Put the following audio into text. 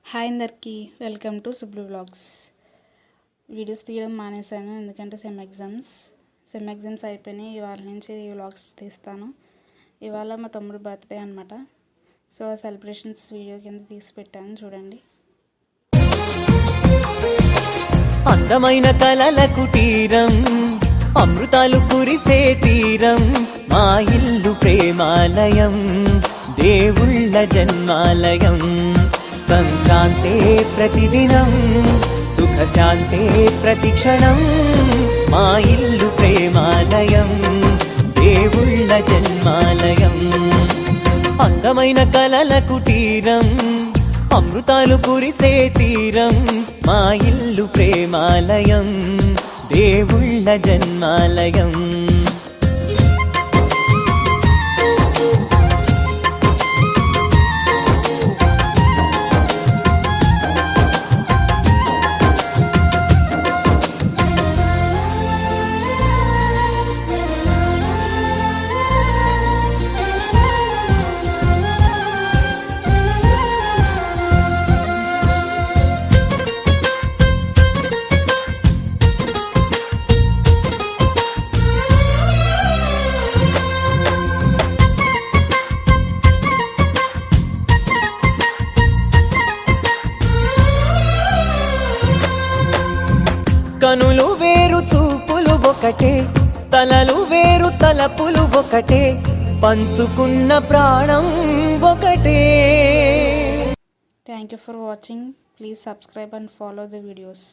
Hi అందరికీ, welcome to సుబ్లు vlogs. Videos తీయడం మానేశాను ఎందుకంటే సెమ్ ఎగ్జామ్స్ అయిపోయినాయి. ఇవాళ నుంచి ఈ వ్లాగ్స్ తీస్తాను. ఇవాళ మా తమ్ముడు బర్త్డే అనమాట. సో సెలబ్రేషన్స్ వీడియో కింద తీసి పెట్టాను, చూడండి. అందమైన కలల కుటీరం, అమృతాలు కురిసే తీరం, మా ఇల్లు ప్రేమాలయం, దేవుళ్ళ జన్మాలయం. సంక్రాంతే ప్రతిదినం, సుఖశాంతే ప్రతిక్షణం, మా ఇల్లు ప్రేమాలయం, దేవుళ్ళ జన్మాలయం. అందమైన కలల కుటీరం, అమృతాలు కురిసే తీరం, మా ఇల్లు ప్రేమాలయం, దేవుళ్ళ జన్మాలయం. కనులు వేరు చూపులు ఒకటే, తలలు వేరు తలపులు ఒకటే, పంచుకున్న ప్రాణం ఒకటే. Thank you for watching. Please subscribe and follow the videos.